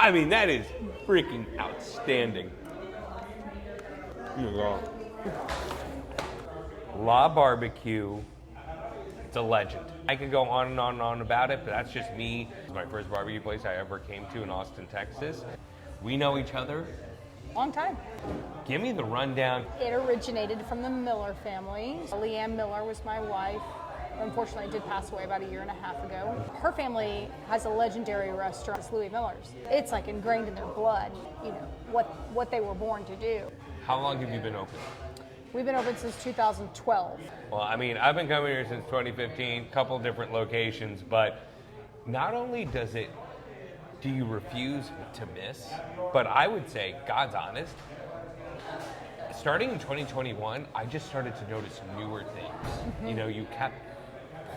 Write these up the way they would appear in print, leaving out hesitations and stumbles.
I mean, that is freaking outstanding. La Barbecue, it's a legend. I could go on and on and on about it, but that's just me. It's my first barbecue place I ever came to in Austin, Texas. We know each other. Long time. Give me the rundown. It originated from the Miller family. Leanne Miller was my wife. Unfortunately, did pass away about 1.5 years ago. Her family has a legendary restaurant, it's Louis Miller's. It's like ingrained in their blood, you know, what they were born to do. How long have you been open? We've been open since 2012. Well, I mean, I've been coming here since 2015, couple different locations, but not only do you refuse to miss, but I would say, God's honest, starting in 2021, I just started to notice newer things. Mm-hmm. You know, you kept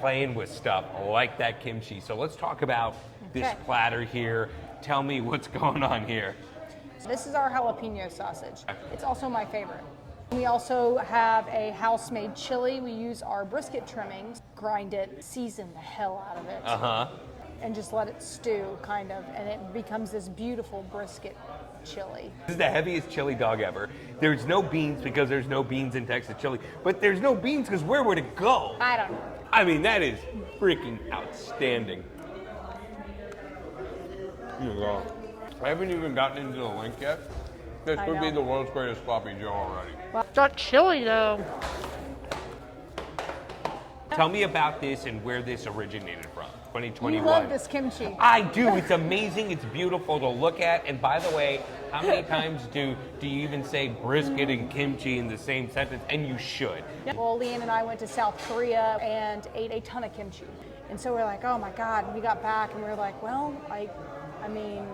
playing with stuff like that kimchi. So let's talk about this platter here. Tell me what's going on here. This is our jalapeno sausage. It's also my favorite. We also have a house-made chili. We use our brisket trimmings, grind it, season the hell out of it, and just let it stew, kind of, and it becomes this beautiful brisket chili. This is the heaviest chili dog ever. There's no beans because there's no beans in Texas chili, but there's no beans because where would it go? I don't know. I mean, that is freaking outstanding. I haven't even gotten into the link yet. This would be the world's greatest sloppy Joe already. Well, it's not chili though. Tell me about this and where this originated from. 2021. You love this kimchi. I do. It's amazing. It's beautiful to look at. And by the way, how many times do you even say brisket and kimchi in the same sentence? And you should. Well, Leanne and I went to South Korea and ate a ton of kimchi. And so we're like, oh my God. And we got back and we were like, well, I mean,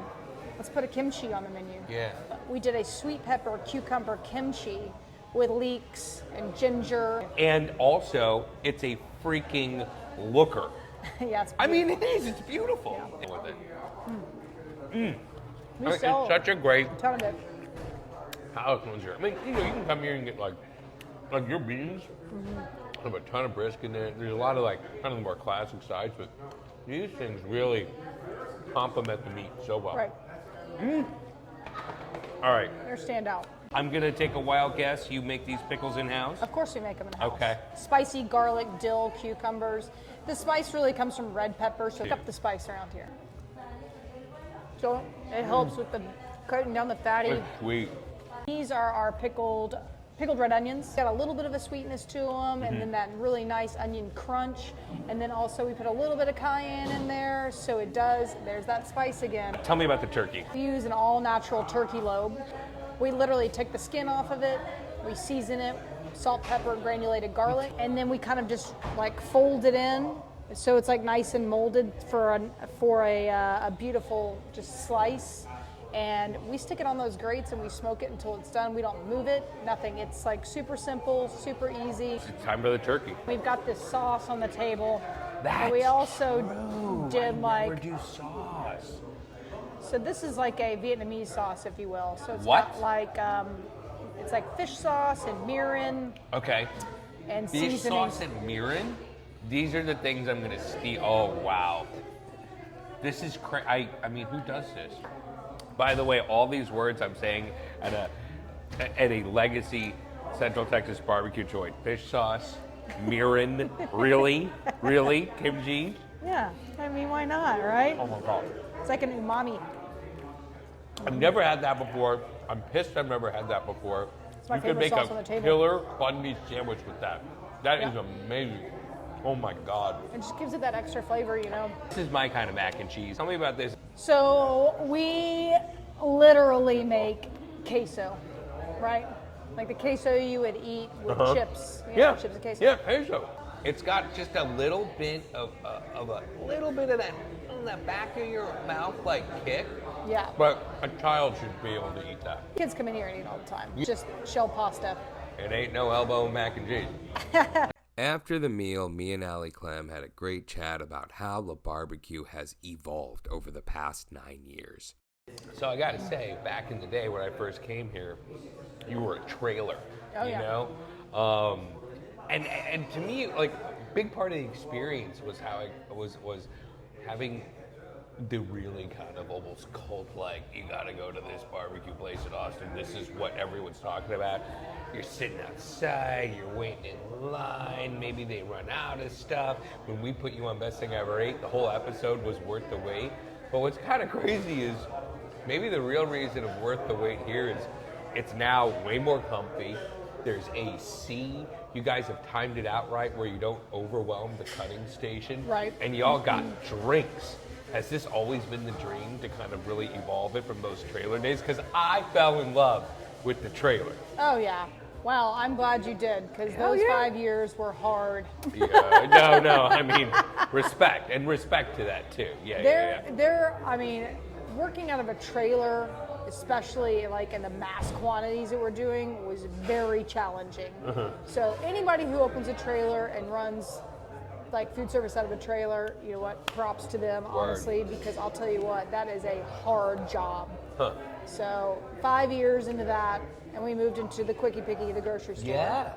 let's put a kimchi on the menu. Yeah. We did a sweet pepper cucumber kimchi with leeks and ginger. And also, it's a freaking looker. Yeah, it's beautiful. I mean, it is. It's beautiful. Yeah. With it. It's such a great ton of it. house cleanser. I mean, you know, you can come here and get like your beans. Have a ton of brisket in it. There's a lot of like kind of the more classic sides, but these things really complement the meat so well. Right. All right. They're standout. I'm gonna take a wild guess. You make these pickles in-house? Of course we make them in-house. Okay. Spicy garlic, dill, cucumbers. The spice really comes from red pepper, so pick up the spice around here. So it helps with the cutting down the fatty. It's sweet. These are our pickled red onions. Got a little bit of a sweetness to them, and then that really nice onion crunch. And then also we put a little bit of cayenne in there, so there's that spice again. Tell me about the turkey. We use an all-natural turkey lobe. We literally take the skin off of it, we season it, salt, pepper, granulated garlic, and then we kind of just like fold it in, so it's like nice and molded for a beautiful just slice. And we stick it on those grates and we smoke it until it's done. We don't move it, nothing. It's like super simple, super easy. It's time for the turkey. We've got this sauce on the table. That's we also true. did I never do sauce. So this is like a Vietnamese sauce, if you will. So it's What? got like it's like fish sauce and mirin. Okay. And Fish seasoning. sauce and mirin? These are the things I'm gonna steal. Oh, wow. This is crazy. I mean, who does this? By the way, all these words I'm saying at a legacy Central Texas barbecue joint. Fish sauce, mirin, really? Kimchi? Yeah, I mean, why not, right? Oh my God. It's like an umami. I've never had that before. I'm pissed I've never had that before. It's my You could favorite make sauce on a the table. killer bun meat sandwich with that. That is amazing. Oh my God. It just gives it that extra flavor, you know. This is my kind of mac and cheese. Tell me about this. So we literally make queso, right? Like the queso you would eat with chips. You know, chips and queso. Yeah, queso. It's got just a little bit of that on the back of your mouth like kick. Yeah. But a child should be able to eat that. Kids come in here and eat all the time. Just shell pasta. It ain't no elbow mac and cheese. After the meal, me and Allie Clem had a great chat about how the barbecue has evolved over the past 9 years. So I gotta say, back in the day when I first came here, you were a trailer, you know? And to me, like, a big part of the experience was how I was having the really kind of almost cult-like, you gotta go to this barbecue place in Austin, this is what everyone's talking about. You're sitting outside, you're waiting in line, maybe they run out of stuff. When we put you on Best Thing I Ever Ate, the whole episode was worth the wait. But what's kind of crazy is maybe the real reason of worth the wait here is it's now way more comfy. There's AC. You guys have timed it out right where you don't overwhelm the cutting station. Right. And y'all got drinks. Has this always been the dream to kind of really evolve it from those trailer days? Because I fell in love with the trailer. Oh, yeah. Well, I'm glad you did, because Hell those yeah. 5 years were hard. Yeah, no, I mean, respect to that too. I mean, working out of a trailer, especially like in the mass quantities that we're doing, was very challenging. So anybody who opens a trailer and runs like food service out of a trailer, you know what, props to them, honestly, because I'll tell you what, that is a hard job. So 5 years into that, and we moved into the Quickie Picky, the grocery store. Yeah.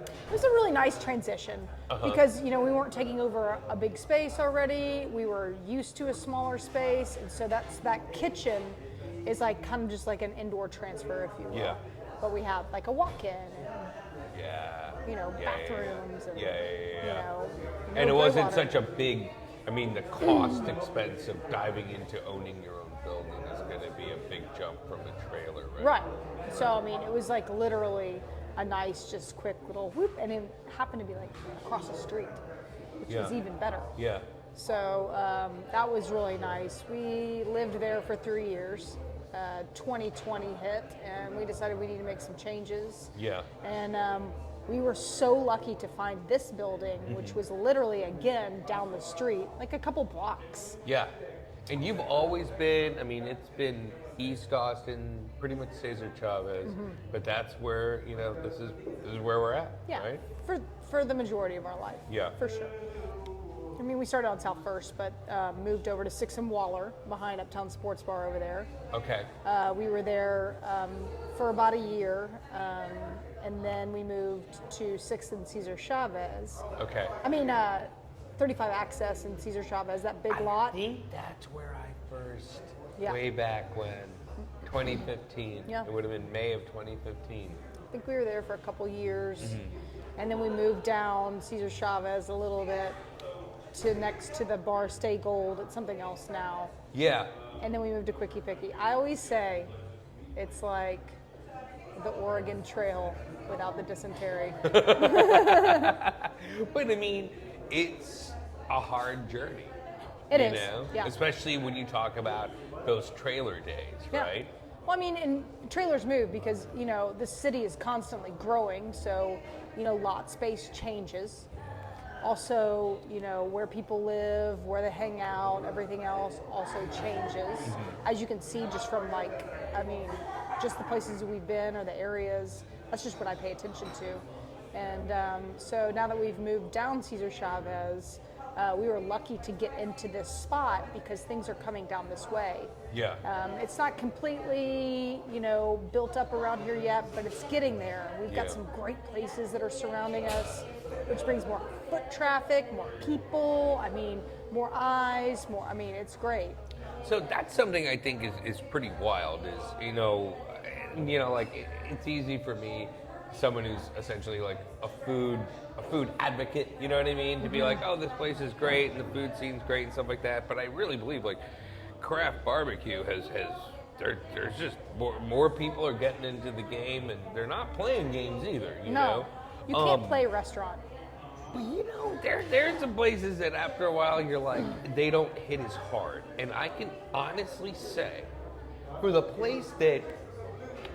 It was a really nice transition because, you know, we weren't taking over a big space already. We were used to a smaller space, and so that kitchen is like kind of just like an indoor transfer, if you will. Yeah. But we have like a walk-in and, you know, bathrooms and, you know. no And it gray wasn't water. such a big, I mean, the cost expense of diving into owning your own building is going to be a big jump from a trailer, right? Right. So, I mean, it was like literally a nice, just quick little whoop, and it happened to be like across the street, which was even better. Yeah. So that was really nice. We lived there for 3 years. 2020 hit, and we decided we need to make some changes. Yeah. And we were so lucky to find this building, which was literally, again, down the street, like a couple blocks. Yeah. And you've always been, I mean, it's been East Austin, pretty much Cesar Chavez, but that's where, you know, this is where we're at, Yeah, right? for the majority of our life. Yeah. For sure. I mean, we started on South First, but moved over to Six and Waller behind Uptown Sports Bar over there. Okay. We were there for about a year, and then we moved to 6th and Cesar Chavez. Okay. I mean, 35 Access and Cesar Chavez, that big lot. I think that's where I first, Yeah. way back when, 2015. Yeah. It would have been May of 2015. I think we were there for a couple years, and then we moved down Cesar Chavez a little bit to next to the bar Stay Gold. It's something else now. Yeah. And then we moved to Quickie Picky. I always say it's like the Oregon Trail without the dysentery. But I mean, it's a hard journey. It you is, know? yeah. Especially when you talk about those trailer days, Yeah. right? Well, I mean, and trailers move because, you know, the city is constantly growing, so, you know, lot space changes. Also, you know, where people live, where they hang out, everything else also changes. As you can see just from like, I mean, just the places that we've been or the areas, that's just what I pay attention to. And so now that we've moved down Cesar Chavez, we were lucky to get into this spot because things are coming down this way. Yeah. It's not completely, you know, built up around here yet, but it's getting there. We've got Yeah. some great places that are surrounding us, which brings more foot traffic, more people, I mean, more eyes, more, I mean, it's great. So that's something I think is pretty wild is, you know, like it's easy for me, someone who's essentially like a food advocate, you know what I mean? To be like, oh, this place is great and the food scene's great and stuff like that. But I really believe like craft barbecue there's just more people are getting into the game and they're not playing games either, you know? You can't play restaurant. But you know, there's some places that after a while you're like, they don't hit as hard. And I can honestly say, for the place that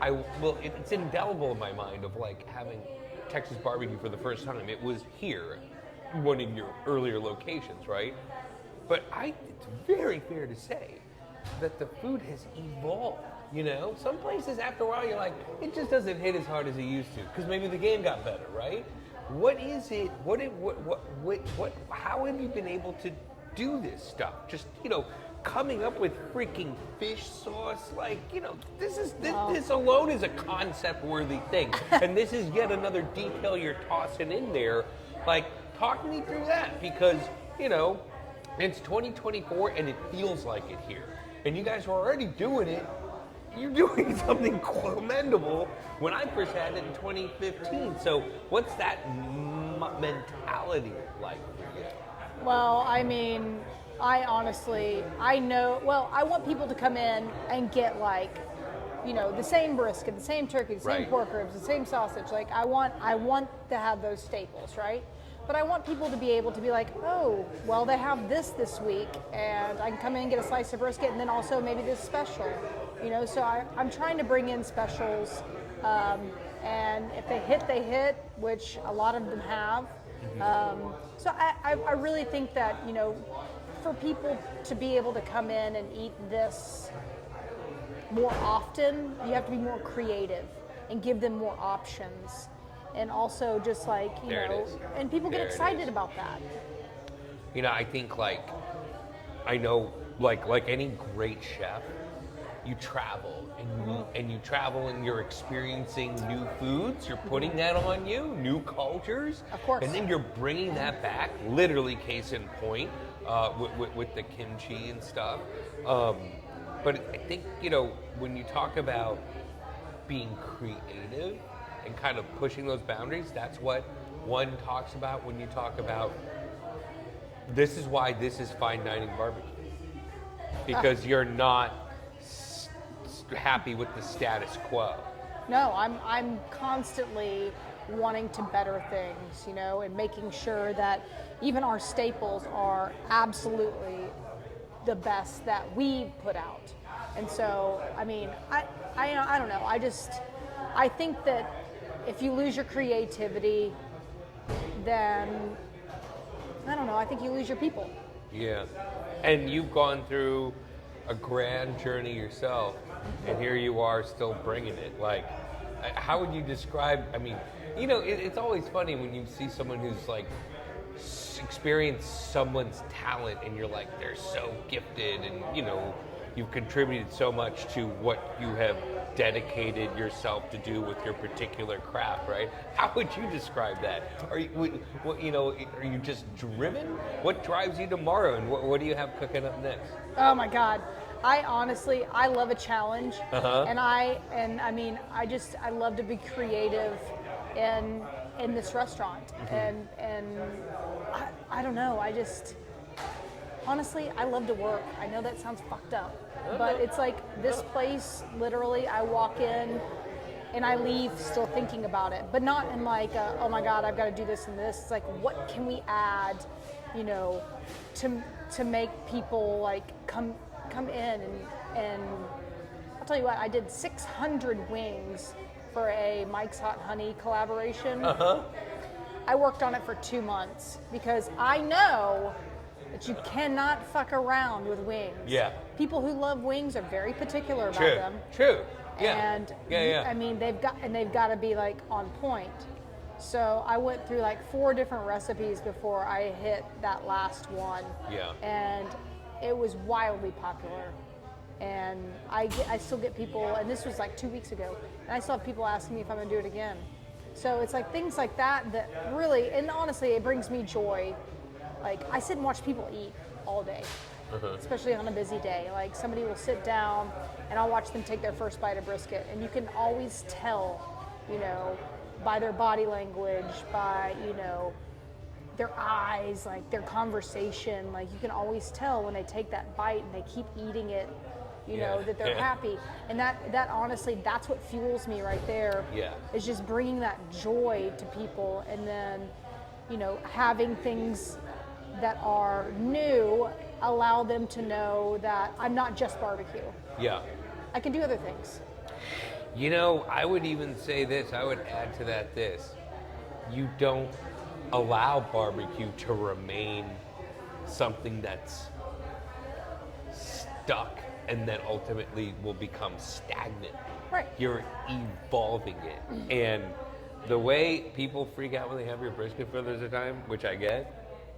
it's indelible in my mind of like having Texas barbecue for the first time. It was here, one of your earlier locations, right? But it's very fair to say that the food has evolved. You know, some places after a while you're like, it just doesn't hit as hard as it used to because maybe the game got better, right? What is it? How have you been able to do this stuff? Just, you know, coming up with freaking fish sauce, like, you know, this alone is a concept-worthy thing, and this is yet another detail you're tossing in there. Like, talk me through that because, you know, It's 2024 and it feels like it here. And you guys were already doing it. You're doing something commendable when I first had it in 2015. So what's that mentality like for you? Well, I mean, I honestly, I know, well, I want people to come in and get like, you know, the same brisket, the same turkey, the same Right. pork ribs, the same sausage. Like I want to have those staples, right? But I want people to be able to be like, oh, well, they have this week, and I can come in and get a slice of brisket, and then also maybe this special, you know. So I'm trying to bring in specials, and if they hit, which a lot of them have. So I really think that, you know, for people to be able to come in and eat this more often, you have to be more creative and give them more options. And also just like, you There it know, is. and people get There it excited is. about that. You know, I think I know like any great chef, you travel and you travel and you're experiencing new foods. You're putting that on you, new cultures, Of course. and then you're bringing that back. Literally, case in point, with the kimchi and stuff. But I think, you know, when you talk about being creative and kind of pushing those boundaries, that's what one talks about when you talk about this is why this is fine dining barbecue. Because you're not happy with the status quo. No, I'm constantly wanting to better things, you know, and making sure that even our staples are absolutely the best that we put out. And so, I mean, I don't know. I think that if you lose your creativity, then I don't know. I think you lose your people. Yeah. And you've gone through a grand journey yourself, and here you are still bringing it. Like, how would you describe, I mean, you know, it's always funny when you see someone who's like experienced someone's talent and you're like, they're so gifted and, you know, you've contributed so much to what you have dedicated yourself to do with your particular craft, right? How would you describe that? Are you, you know, are you just driven? What drives you tomorrow, and what do you have cooking up next? Oh my God. I honestly, I love a challenge, Uh-huh. and I love to be creative in this restaurant, and I don't know, honestly, I love to work. I know that sounds fucked up, but it's like this place, literally, I walk in and I leave still thinking about it, but not in like, oh my God, I've got to do this and this. It's like, what can we add, you know, to make people like come in and I'll tell you what, I did 600 wings for a Mike's Hot Honey collaboration. Uh-huh. I worked on it for 2 months because I know that you cannot fuck around with wings. Yeah. People who love wings are very particular about True. them. True. Yeah. And yeah. I mean, they've got to be like on point. So I went through like 4 different recipes before I hit that last one. Yeah. And it was wildly popular. And I still get people, and this was like 2 weeks ago, and I still have people asking me if I'm gonna do it again. So it's like things like that really, and honestly, it brings me joy. Like, I sit and watch people eat all day, especially on a busy day. Like, somebody will sit down and I'll watch them take their first bite of brisket, and you can always tell, you know, by their body language, by, you know, their eyes, like their conversation, like you can always tell when they take that bite and they keep eating it, you know, that they're happy. And that honestly, that's what fuels me right there. Yeah. Is just bringing that joy to people, and then, you know, having things that are new allow them to know that I'm not just barbecue. Yeah. I can do other things. You know, I would even say this, I would add to that this. You don't allow barbecue to remain something that's stuck and then ultimately will become stagnant. Right. You're evolving it. And the way people freak out when they have your brisket for the time, which I get,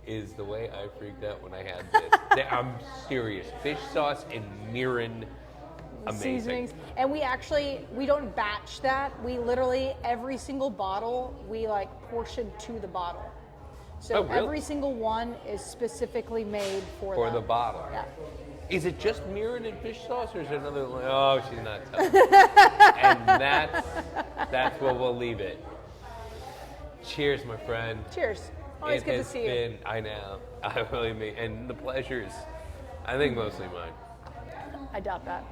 is the way I freaked out when I had this. I'm serious. Fish sauce and mirin, amazing. Seasonings. And we don't batch that. We literally, every single bottle, we like portion to the bottle. So Oh, really? every single one is specifically made for the bottle. Yeah. Is it just mirin and fish sauce, or is there another? Oh, she's not telling. And that's where we'll leave it. Cheers, my friend. Cheers. Always good to see you. I know. I really mean, and the pleasures, I think mostly mine. I doubt that.